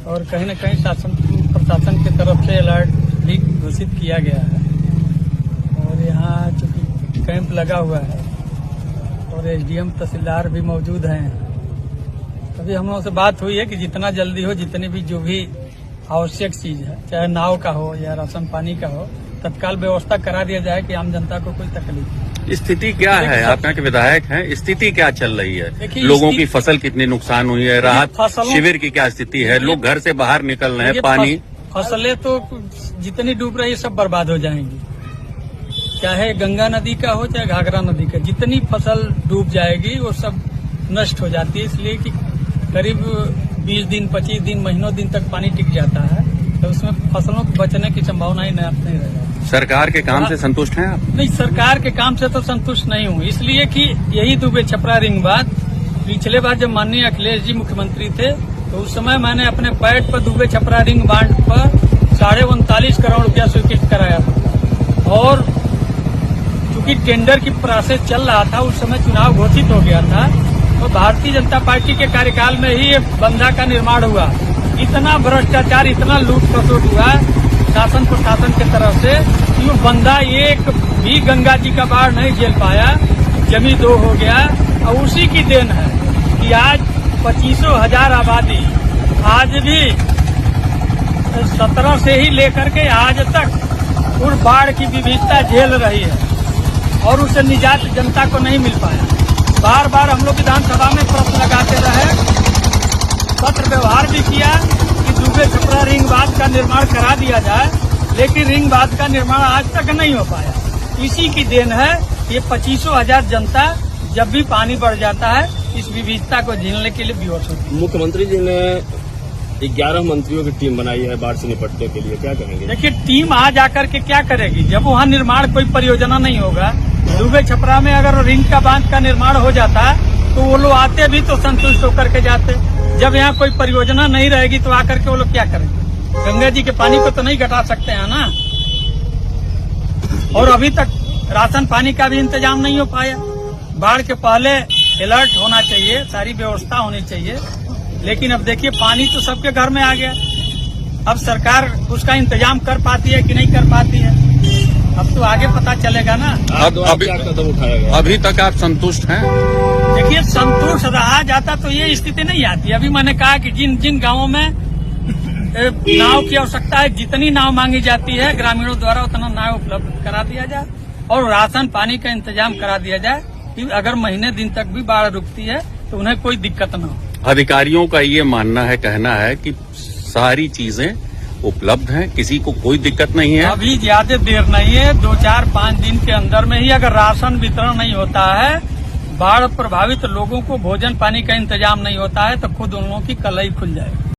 और कहीं न कहीं शासन प्रशासन की तरफ से अलर्ट भी घोषित किया गया है। और यहाँ चूंकि कैंप लगा हुआ है और एसडीएम तहसीलदार भी मौजूद हैं, अभी हम लोगों से बात हुई है कि जितना जल्दी हो, जितनी भी जो भी आवश्यक चीज है, चाहे नाव का हो या राशन पानी का हो, तत्काल व्यवस्था करा दिया जाए कि आम जनता को कोई तकलीफ नहीं। स्थिति क्या है? आप यहाँ के विधायक हैं, स्थिति क्या चल रही है? लोगों की फसल कितनी नुकसान हुई है? राहत शिविर की क्या स्थिति है? लोग घर से बाहर निकल रहे हैं, पानी फसलें तो जितनी डूब रही है सब बर्बाद हो जाएंगी, चाहे गंगा नदी का हो चाहे घाघरा नदी का, जितनी फसल डूब जाएगी वो सब नष्ट हो जाती है। इसलिए कि करीब 20 दिन 25 दिन महीनों दिन तक पानी टिक जाता है, तो उसमें फसलों को बचने की संभावना ही नहीं रह जाती। सरकार के काम से संतुष्ट हैं आप? नहीं, सरकार के काम से तो संतुष्ट नहीं हूँ, इसलिए कि यही दुबे छपरा रिंग बात पिछले बार जब माननीय अखिलेश जी मुख्यमंत्री थे तो उस समय मैंने अपने पैड पर दुबे छपरा रिंग बांध पर 39.5 करोड़ रुपया स्वीकृत कराया था। और चूंकि टेंडर की प्रोसेस चल रहा था, उस समय चुनाव घोषित हो गया था, तो भारतीय जनता पार्टी के कार्यकाल में ही ये बंधा का निर्माण हुआ। इतना भ्रष्टाचार, इतना लूट खसोट हुआ शासन प्रशासन की तरफ से कि वो बंधा एक भी गंगा जी का बाढ़ नहीं झेल पाया, जमी 2 हो गया। और उसी की देन है कि आज 25,000 आबादी आज भी 17 से ही लेकर के आज तक उस बाढ़ की विविधता झेल रही है और उसे निजात जनता को नहीं मिल पाया। बार बार हम लोग विधानसभा में प्रश्न लगाते रहे, पत्र व्यवहार भी किया कि दुबे छपरा रिंग बांध का निर्माण करा दिया जाए, लेकिन रिंग बांध का निर्माण आज तक नहीं हो पाया। इसी की देन है ये 25,000 जनता जब भी पानी बढ़ जाता है इस विविधता को झेलने के लिए विवश होती है। मुख्यमंत्री जी ने 11 मंत्रियों की टीम बनाई है बाढ़ से निपटने के लिए, क्या कहेंगे? देखिए, टीम आ जाकर के क्या करेगी जब वहाँ निर्माण कोई परियोजना नहीं होगा। दुबे छपरा में अगर रिंग का बांध का निर्माण हो जाता तो वो लोग आते भी तो संतुष्ट होकर के जाते। जब यहाँ कोई परियोजना नहीं रहेगी तो आकर के वो लोग क्या करेंगे? गंगा जी के पानी को तो नहीं घटा सकते हैं ना। और अभी तक राशन पानी का भी इंतजाम नहीं हो पाया। बाढ़ के पहले अलर्ट होना चाहिए, सारी व्यवस्था होनी चाहिए, लेकिन अब देखिए पानी तो सबके घर में आ गया। अब सरकार उसका इंतजाम कर पाती है कि नहीं कर पाती है, अब तो आगे पता चलेगा ना। क्या कदम उठाया गया? अभी तक आप संतुष्ट हैं? देखिए, संतुष्ट रहा जाता तो ये स्थिति नहीं आती। अभी मैंने कहा कि जिन जिन गांवों में नाव की आवश्यकता है, जितनी नाव मांगी जाती है ग्रामीणों द्वारा उतना नाव उपलब्ध करा दिया जाए और राशन पानी का इंतजाम करा दिया जाए कि अगर महीने दिन तक भी बाढ़ रुकती है तो उन्हें कोई दिक्कत न हो। अधिकारियों का ये मानना है, कहना है कि सारी चीजें उपलब्ध हैं, किसी को कोई दिक्कत नहीं है। अभी ज्यादा देर नहीं है, 2, 4, 5 दिन के अंदर में ही अगर राशन वितरण नहीं होता है, बाढ़ प्रभावित लोगों को भोजन पानी का इंतजाम नहीं होता है, तो खुद उन लोगों की कलाई खुल जाएगी।